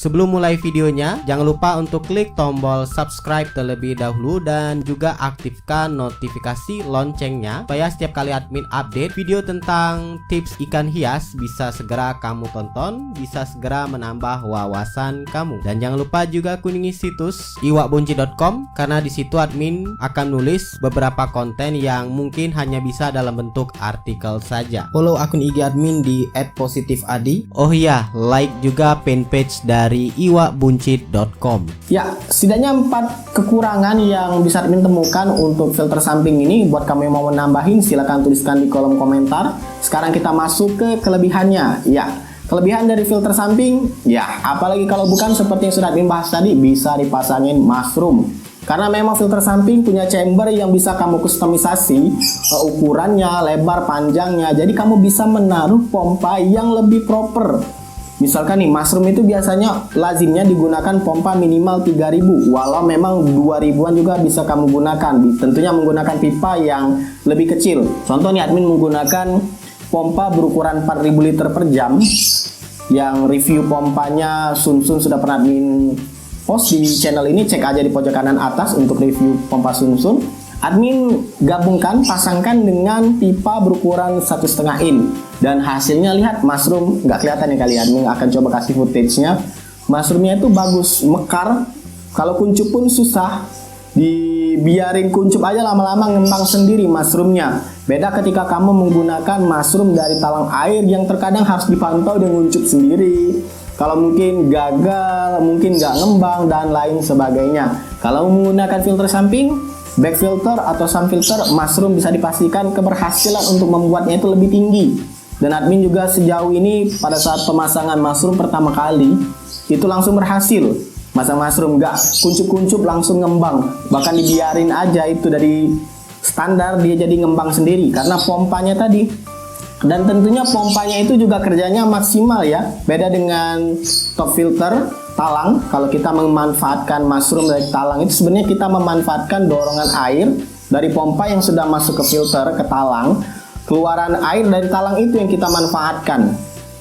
Sebelum mulai videonya, jangan lupa untuk klik tombol subscribe terlebih dahulu dan juga aktifkan notifikasi loncengnya supaya setiap kali admin update video tentang tips ikan hias bisa segera kamu tonton, bisa segera menambah wawasan kamu. Dan jangan lupa juga kunjungi situs iwakbuncit.com karena di situ admin akan nulis beberapa konten yang mungkin hanya bisa dalam bentuk artikel saja. Follow akun IG admin di @positifadi. Oh iya, like juga fanpage dari iwakbuncit.com. Ya, setidaknya 4 kekurangan yang bisa admin temukan untuk filter samping ini. Buat kamu yang mau menambahin, silahkan tuliskan di kolom komentar. Sekarang kita masuk ke kelebihannya. Ya, kelebihan dari filter samping, ya apalagi kalau bukan seperti yang sudah admin bahas tadi, bisa dipasangin mushroom. Karena memang filter samping punya chamber yang bisa kamu kustomisasi ukurannya, lebar, panjangnya. Jadi kamu bisa menaruh pompa yang lebih proper. Misalkan nih, mushroom itu biasanya lazimnya digunakan pompa minimal 3000, walau memang 2000-an juga bisa kamu gunakan. Tentunya menggunakan pipa yang lebih kecil. Contoh nih, admin menggunakan pompa berukuran 4000 liter per jam. Yang review pompanya Sunsun sudah pernah admin post di channel ini, cek aja di pojok kanan atas untuk review pompa Sunsun. Admin gabungkan, pasangkan dengan pipa berukuran 1,5 in dan hasilnya lihat, mushroom nggak kelihatan ya kali, admin akan coba kasih footage-nya. Mushroomnya itu bagus, mekar. Kalau kuncup pun susah, dibiarin kuncup aja lama-lama ngembang sendiri mushroomnya. Beda ketika kamu menggunakan mushroom dari talang air yang terkadang harus dipantau dan kuncup sendiri. Kalau mungkin gagal, mungkin nggak ngembang dan lain sebagainya. Kalau menggunakan filter samping, back filter atau sun filter, mushroom bisa dipastikan keberhasilan untuk membuatnya itu lebih tinggi. Dan admin juga sejauh ini pada saat pemasangan mushroom pertama kali itu langsung berhasil. Masang mushroom nggak kuncup-kuncup, langsung ngembang. Bahkan dibiarin aja itu dari standar dia jadi ngembang sendiri karena pompanya tadi. Dan tentunya pompanya itu juga kerjanya maksimal ya. Beda dengan top filter talang. Kalau kita memanfaatkan mushroom dari talang itu sebenarnya kita memanfaatkan dorongan air dari pompa yang sudah masuk ke filter, ke talang. Keluaran air dari talang itu yang kita manfaatkan.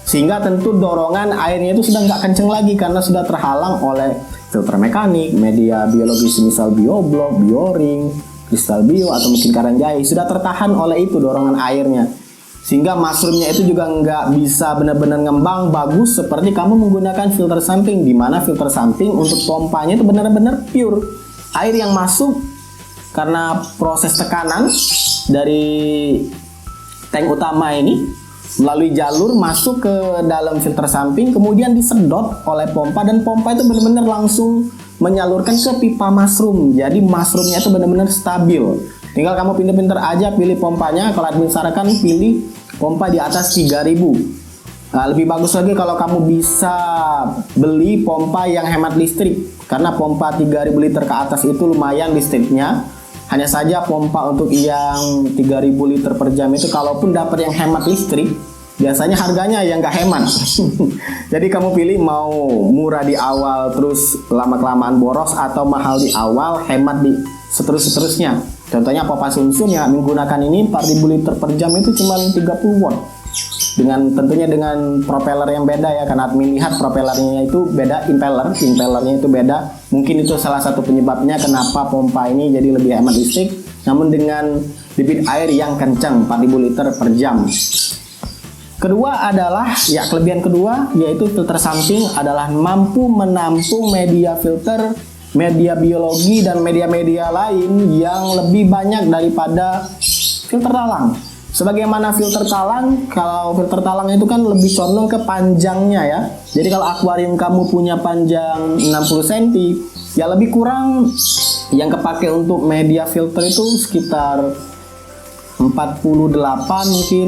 Sehingga tentu dorongan airnya itu sudah nggak kenceng lagi karena sudah terhalang oleh filter mekanik, media biologis misal bioblok, bioring, kristal bio atau mungkin karanjai. Sudah tertahan oleh itu dorongan airnya. Sehingga mushroomnya itu juga nggak bisa benar-benar ngembang bagus seperti kamu menggunakan filter samping, di mana filter samping untuk pompanya itu benar-benar pure. Air yang masuk karena proses tekanan dari tank utama ini melalui jalur masuk ke dalam filter samping, kemudian disedot oleh pompa dan pompa itu benar-benar langsung menyalurkan ke pipa mushroom. Jadi mushroomnya itu benar-benar stabil. Tinggal kamu pinter-pinter aja pilih pompanya. Kalau admin sarankan pilih pompa di atas 3000. Nah, lebih bagus lagi kalau kamu bisa beli pompa yang hemat listrik, karena pompa 3000 liter ke atas itu lumayan listriknya. Hanya saja pompa untuk yang 3000 liter per jam itu kalaupun dapat yang hemat listrik, biasanya harganya yang nggak hemat. Jadi kamu pilih mau murah di awal terus lama-kelamaan boros, atau mahal di awal hemat di seterusnya. Contohnya pompa Sunsun ya, menggunakan ini 4000 liter per jam itu cuma 30 watt. Tentunya dengan propeller yang beda ya, karena admin lihat propellernya itu beda, impellernya itu beda. Mungkin itu salah satu penyebabnya kenapa pompa ini jadi lebih hemat listrik, namun dengan debit air yang kencang 4000 liter per jam. Kedua adalah, ya kelebihan kedua yaitu filter samping adalah mampu menampung media filter, media biologi dan media-media lain yang lebih banyak daripada filter talang. Sebagaimana filter talang, kalau filter talang itu kan lebih condong ke panjangnya ya. Jadi kalau akuarium kamu punya panjang 60 cm, ya lebih kurang yang kepake untuk media filter itu sekitar 48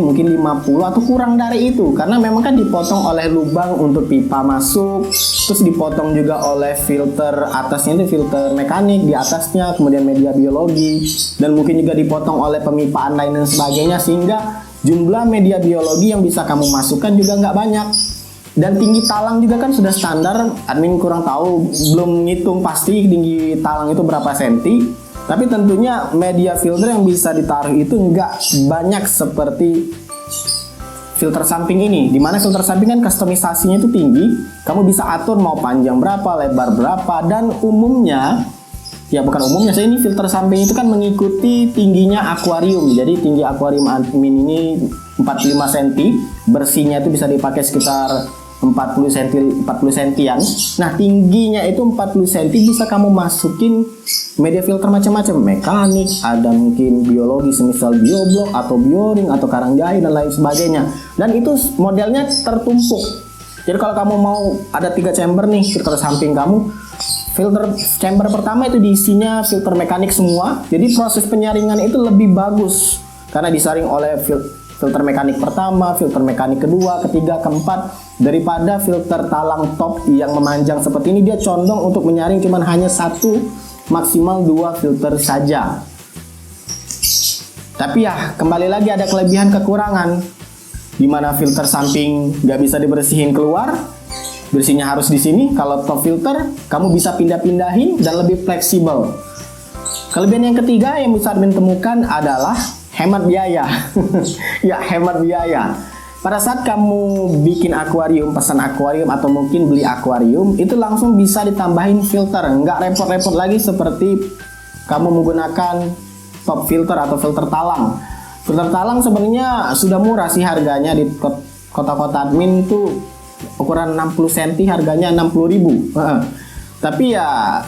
mungkin 50 atau kurang dari itu, karena memang kan dipotong oleh lubang untuk pipa masuk, terus dipotong juga oleh filter atasnya itu filter mekanik di atasnya, kemudian media biologi, dan mungkin juga dipotong oleh pemipaan lain dan sebagainya, sehingga jumlah media biologi yang bisa kamu masukkan juga nggak banyak. Dan tinggi talang juga kan sudah standar, admin kurang tahu, belum ngitung pasti tinggi talang itu berapa senti. Tapi tentunya media filter yang bisa ditaruh itu nggak banyak seperti filter samping ini, dimana filter samping kan customisasinya itu tinggi. Kamu bisa atur mau panjang berapa, lebar berapa, dan umumnya, ya bukan umumnya sih, ini filter samping itu kan mengikuti tingginya akuarium. Jadi tinggi akuarium admin ini 45 cm, bersihnya itu bisa dipakai sekitar 40 cm-an. Nah, tingginya itu 40 cm, bisa kamu masukin media filter macam-macam, mekanik, ada mungkin biologi semisal bioblok atau bioring atau karang jahe dan lain sebagainya. Dan itu modelnya tertumpuk. Jadi kalau kamu mau ada 3 chamber nih filter samping kamu, filter chamber pertama itu diisinya filter mekanik semua. Jadi proses penyaringan itu lebih bagus karena disaring oleh filter mekanik pertama, filter mekanik kedua, ketiga, keempat, daripada filter talang top yang memanjang seperti ini. Dia condong untuk menyaring cuman hanya 1 maksimal 2 filter saja. Tapi ya kembali lagi ada kelebihan kekurangan, dimana filter samping nggak bisa dibersihin keluar, bersihnya harus di sini. Kalau top filter kamu bisa pindah-pindahin dan lebih fleksibel. Kelebihan yang ketiga yang bisa admin temukan adalah hemat biaya. Ya, hemat biaya. Pada saat kamu bikin akuarium, pesan akuarium atau mungkin beli akuarium, itu langsung bisa ditambahin filter. Nggak repot-repot lagi seperti kamu menggunakan top filter atau filter talang. Filter talang sebenarnya sudah murah sih harganya di kota-kota admin tuh, ukuran 60 cm harganya 60.000. Tapi ya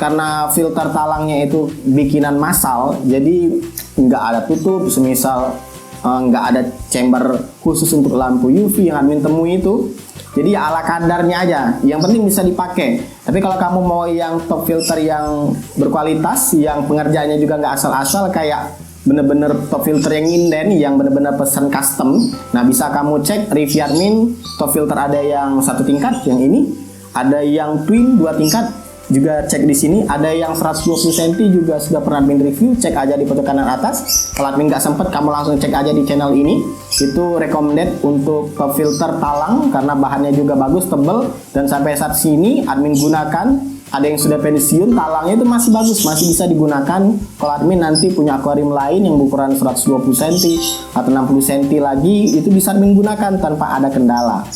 karena filter talangnya itu bikinan massal, jadi nggak ada tutup, semisal nggak ada chamber khusus untuk lampu UV yang admin temui itu. Jadi ya ala kadarnya aja, yang penting bisa dipakai. Tapi kalau kamu mau yang top filter yang berkualitas, yang pengerjaannya juga nggak asal-asal, kayak bener-bener top filter yang inden, yang bener-bener pesan custom, nah bisa kamu cek review admin. Top filter ada yang 1 tingkat, yang ini ada yang twin 2 tingkat, juga cek di sini. Ada yang 120 cm juga sudah pernah admin review, cek aja di pojok kanan atas. Kalau admin nggak sempet, kamu langsung cek aja di channel ini. Itu recommended untuk top filter talang karena bahannya juga bagus, tebel, dan sampai saat sini admin gunakan. Ada yang sudah pensiun, talangnya itu masih bagus, masih bisa digunakan. Kalau admin nanti punya akuarium lain yang berukuran 120 cm atau 60 cm lagi, itu bisa admin gunakan tanpa ada kendala.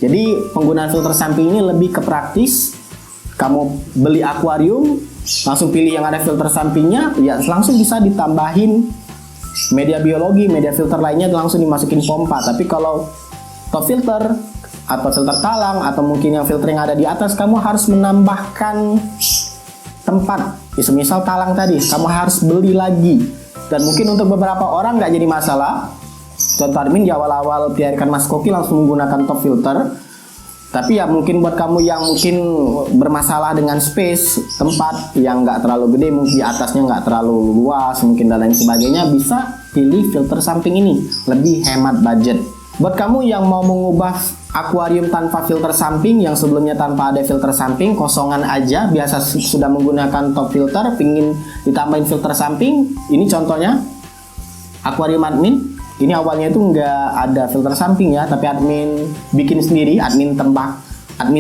Jadi penggunaan filter samping ini lebih ke praktis. Kamu beli akuarium, langsung pilih yang ada filter sampingnya, ya langsung bisa ditambahin media biologi, media filter lainnya, langsung dimasukin pompa. Tapi kalau top filter atau filter talang atau mungkin yang filter yang ada di atas, kamu harus menambahkan tempat. Misal talang tadi, kamu harus beli lagi. Dan mungkin untuk beberapa orang nggak jadi masalah. Contoh admin di awal-awal pelihara ikan mas koki langsung menggunakan top filter. Tapi ya mungkin buat kamu yang mungkin bermasalah dengan space, tempat yang nggak terlalu gede, mungkin di atasnya nggak terlalu luas, mungkin dan lain sebagainya, bisa pilih filter samping ini, lebih hemat budget. Buat kamu yang mau mengubah akuarium tanpa filter samping, yang sebelumnya tanpa ada filter samping, kosongan aja, biasa sudah menggunakan top filter, pingin ditambahin filter samping, ini contohnya akuarium admin. Ini awalnya itu nggak ada filter samping ya, tapi admin bikin sendiri, admin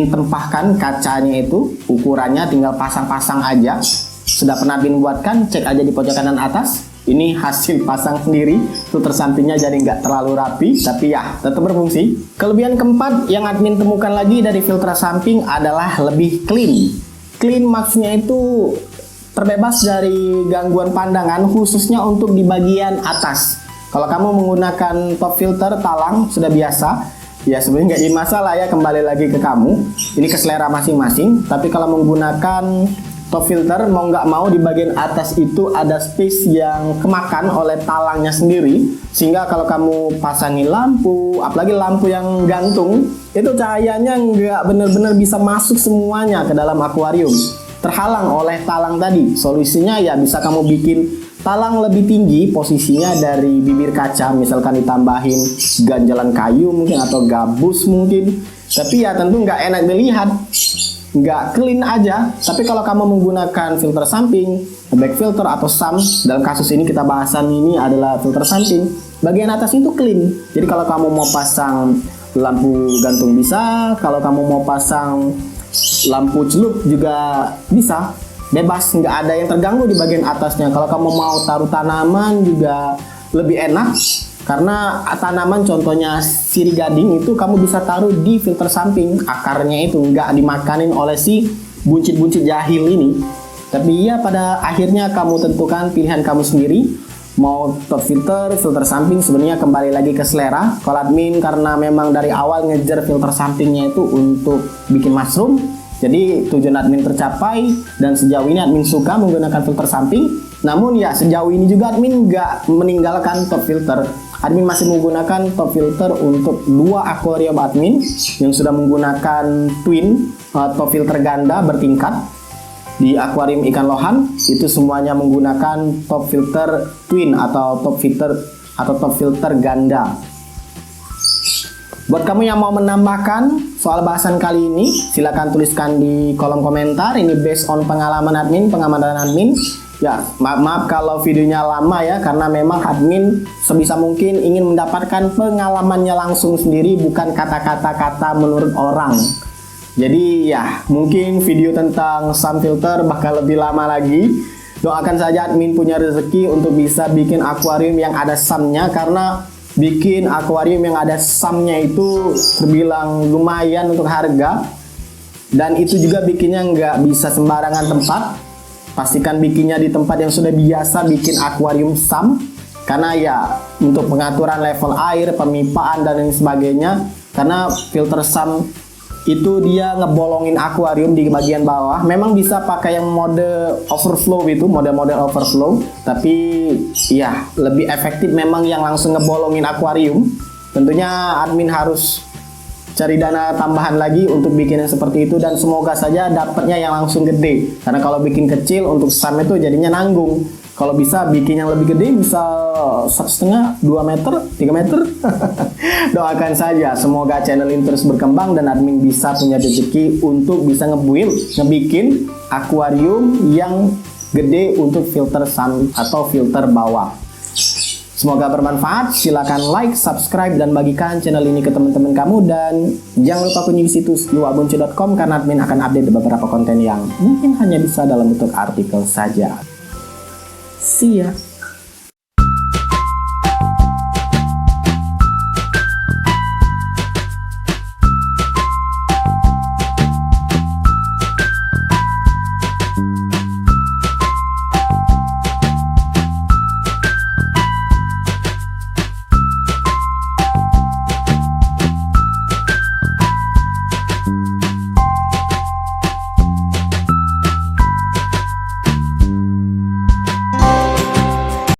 tempahkan kacanya itu, ukurannya tinggal pasang-pasang aja. Sudah pernah admin buatkan, cek aja di pojok kanan atas. Ini hasil pasang sendiri, filter sampingnya jadi nggak terlalu rapi, tapi ya tetap berfungsi. Kelebihan keempat yang admin temukan lagi dari filter samping adalah lebih clean. Clean maksudnya itu terbebas dari gangguan pandangan, khususnya untuk di bagian atas. Kalau kamu menggunakan top filter talang sudah biasa, ya sebenarnya nggak jadi masalah ya, kembali lagi ke kamu. Ini ke selera masing-masing. Tapi kalau menggunakan top filter, mau nggak mau di bagian atas itu ada space yang kemakan oleh talangnya sendiri. Sehingga kalau kamu pasangin lampu, apalagi lampu yang gantung, itu cahayanya nggak benar-benar bisa masuk semuanya ke dalam akuarium. Terhalang oleh talang tadi. Solusinya ya bisa kamu bikin talang lebih tinggi posisinya dari bibir kaca, misalkan ditambahin ganjalan kayu mungkin atau gabus mungkin. Tapi ya tentu nggak enak dilihat, nggak clean aja. Tapi kalau kamu menggunakan filter samping, back filter atau SAM, dalam kasus ini kita bahasan ini adalah filter samping, bagian atas itu clean. Jadi kalau kamu mau pasang lampu gantung bisa, kalau kamu mau pasang lampu celup juga bisa. Bebas, nggak ada yang terganggu di bagian atasnya. Kalau kamu mau taruh tanaman juga lebih enak, Karena tanaman contohnya sirih gading itu kamu bisa taruh di filter samping, akarnya itu nggak dimakanin oleh si buncit-buncit jahil ini. Tapi ya pada akhirnya kamu tentukan pilihan kamu sendiri, mau top filter, filter samping, sebenarnya kembali lagi ke selera. Kalau admin karena memang dari awal ngejar filter sampingnya itu untuk bikin mushroom, jadi tujuan admin tercapai dan sejauh ini admin suka menggunakan filter samping. Namun ya sejauh ini juga admin nggak meninggalkan top filter. Admin masih menggunakan top filter untuk 2 akuarium admin yang sudah menggunakan twin top filter ganda bertingkat. Di akuarium ikan lohan itu semuanya menggunakan top filter twin atau top filter ganda. Buat kamu yang mau menambahkan soal bahasan kali ini, silakan tuliskan di kolom komentar. Ini based on pengalaman admin, pengamatan admin. Ya, maaf kalau videonya lama ya, karena memang admin sebisa mungkin ingin mendapatkan pengalamannya langsung sendiri, bukan kata-kata menurut orang. Jadi ya, mungkin video tentang sun filter bakal lebih lama lagi. Doakan saja admin punya rezeki untuk bisa bikin akuarium yang ada sunnya, karena bikin akuarium yang ada sunnya itu terbilang lumayan untuk harga. Dan itu juga bikinnya nggak bisa sembarangan tempat. Pastikan bikinnya di tempat yang sudah biasa bikin akuarium SAM, karena ya untuk pengaturan level air, pemipaan dan lain sebagainya. Karena filter SAM itu dia ngebolongin akuarium di bagian bawah. Memang bisa pakai yang mode overflow itu, model-model overflow, tapi ya lebih efektif memang yang langsung ngebolongin akuarium. Tentunya admin harus cari dana tambahan lagi untuk bikin yang seperti itu, dan semoga saja dapatnya yang langsung gede. Karena kalau bikin kecil untuk SAM itu jadinya nanggung. Kalau bisa bikin yang lebih gede, bisa 1,5, 2 meter, 3 meter. Doakan saja semoga channel ini terus berkembang dan admin bisa punya rezeki untuk bisa ngebikin akuarium yang gede untuk filter SAM atau filter bawah. Semoga bermanfaat. Silakan like, subscribe, dan bagikan channel ini ke teman-teman kamu. Dan jangan lupa kunjungi situs luwakbuncu.com karena admin akan update beberapa konten yang mungkin hanya bisa dalam bentuk artikel saja. See ya.